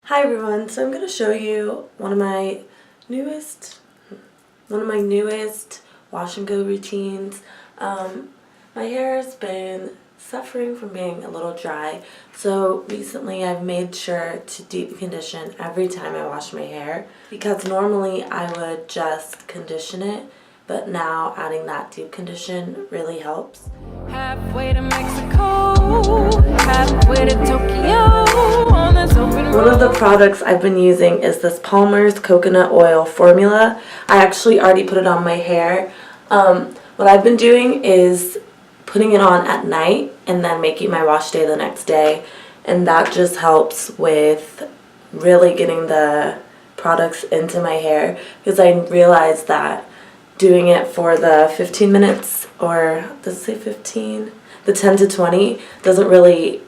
Hi everyone, so I'm going to show you one of my newest wash and go routines. My hair has been suffering from being a little dry, so recently I've made sure to deep condition every time I wash my hair, because normally I would just condition it, but now adding that deep condition really helps. Halfway to Mexico, halfway to Tokyo. One of the products I've been using is this Palmer's coconut oil formula. I actually already put it on my hair. What I've been doing is putting it on at night and then making my wash day the next day, and that just helps with really getting the products into my hair, because I realized that doing it for the 15 minutes, or does it say 15? The 10 to 20 doesn't really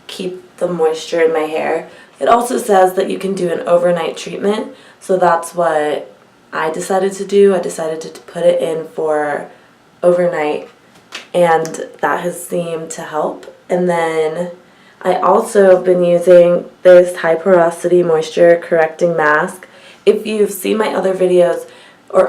keep the moisture in my hair. It also says that you can do an overnight treatment, so that's what I decided to do. I decided to put it in for overnight, and that has seemed to help. And then I also have been using this high porosity moisture correcting mask. If you've seen my other videos, or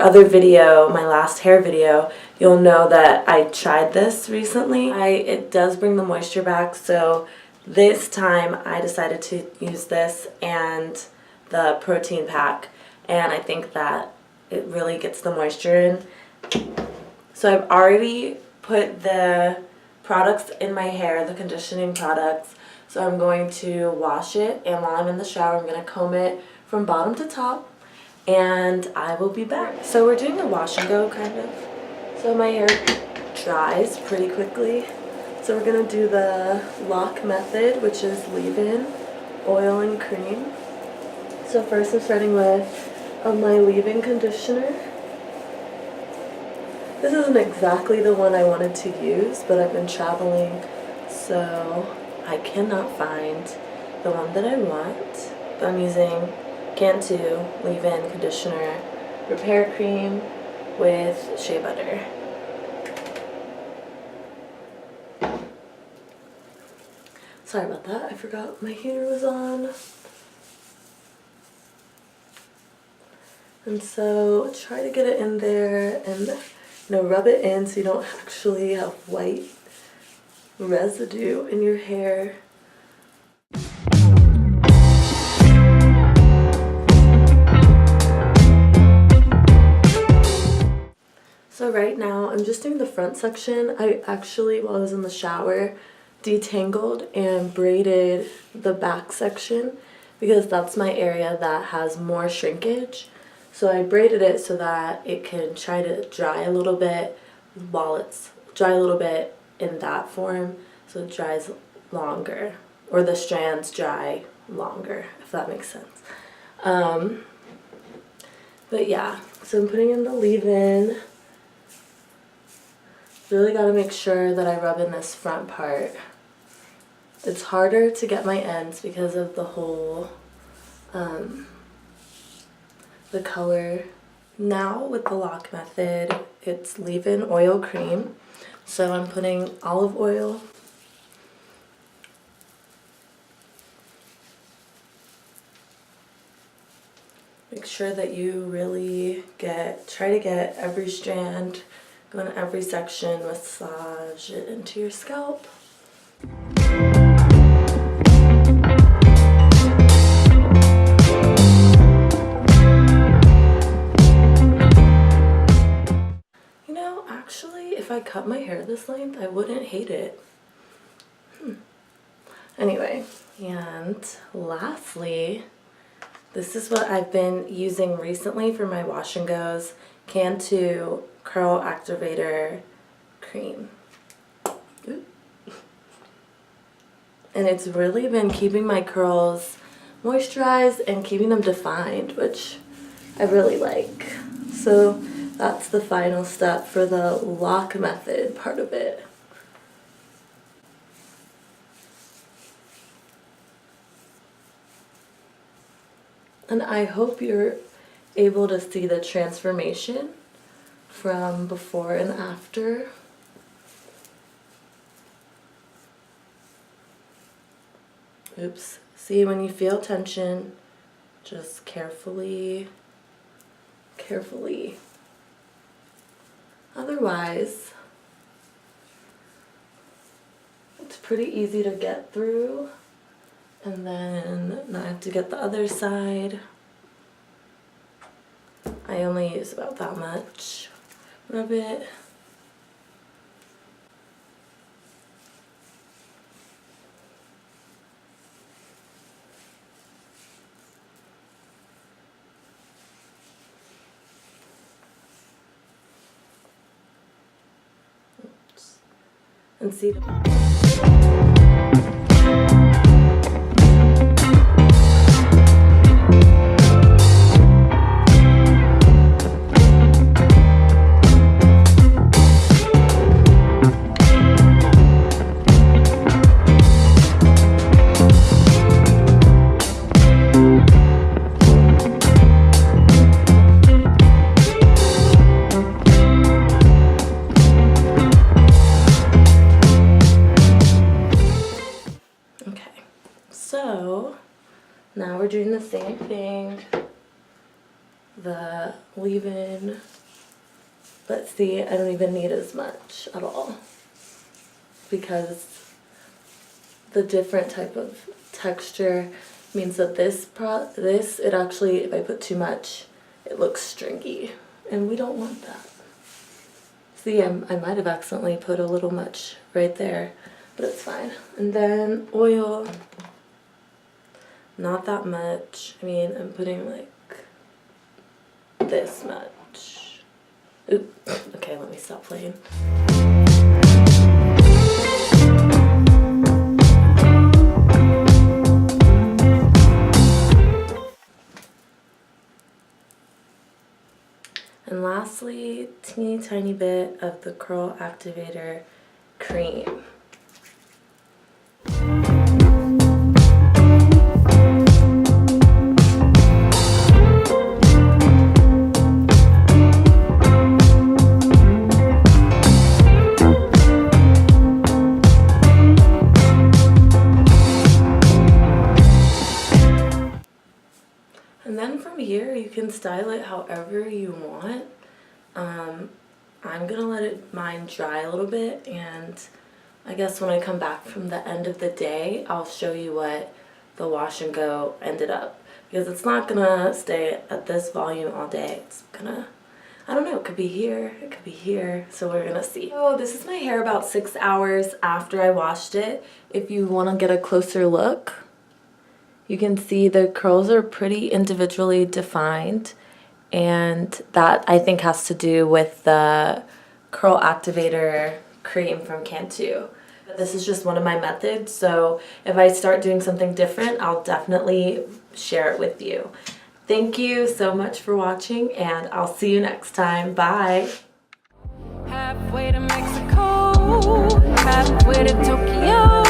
my last hair video, you'll know that I tried this recently. It does bring the moisture back, so this time I decided to use this and the protein pack, and I think that it really gets the moisture in. So I've already put the products in my hair, the conditioning products, so I'm going to wash it, and while I'm in the shower I'm going to comb it from bottom to top, and I will be back. So we're doing a wash and go kind of, so my hair dries pretty quickly. So we're going to do the lock method, which is leave-in, oil, and cream. So first I'm starting with my leave-in conditioner. This isn't exactly the one I wanted to use, but I've been traveling, so I cannot find the one that I want. But I'm using Cantu leave-in conditioner repair cream with shea butter. Sorry about that, I forgot my heater was on. And so try to get it in there and rub it in so you don't actually have white residue in your hair. So right now I'm just doing the front section. I actually, while I was in the shower, detangled and braided the back section, because that's my area that has more shrinkage. So I braided it so that it can try to dry a little bit while it's dry a little bit in that form, so it dries longer, or the strands dry longer, if that makes sense. But yeah, so I'm putting in the leave-in. Really got to make sure that I rub in this front part. It's harder to get my ends because of the whole, the color. Now with the lock method, it's leave-in oil cream. So I'm putting olive oil, make sure that you really try to get every strand, go in every section, massage it into your scalp. You know, actually, if I cut my hair this length, I wouldn't hate it. Anyway, and lastly, this is what I've been using recently for my wash and goes, Cantu Curl Activator Cream. And it's really been keeping my curls moisturized and keeping them defined, which I really like. So that's the final step for the lock method part of it. And I hope you're able to see the transformation from before and after. Oops, See, when you feel tension, just carefully. Otherwise, it's pretty easy to get through. And then now I have to get the other side. I only use about that much. Rub it. Oops. And see. So now we're doing the same thing, the leave-in, but see, I don't even need as much at all because the different type of texture means that this, it actually, if I put too much, it looks stringy, and we don't want that. See, I might have accidentally put a little much right there, but it's fine. And then oil. Not that much. I mean, I'm putting like this much. Oop. Okay, let me stop playing. And lastly, teeny tiny bit of the Curl Activator cream. And then from here, you can style it however you want. I'm gonna let mine dry a little bit, and I guess when I come back from the end of the day, I'll show you what the wash and go ended up. Because it's not gonna stay at this volume all day. It's gonna, I don't know, it could be here, it could be here, so we're gonna see. So this is my hair about 6 hours after I washed it. If you wanna get a closer look, you can see the curls are pretty individually defined, and that I think has to do with the Curl Activator cream from Cantu. This is just one of my methods, so if I start doing something different, I'll definitely share it with you. Thank you so much for watching, and I'll see you next time. Bye! Halfway to Mexico, halfway to Tokyo.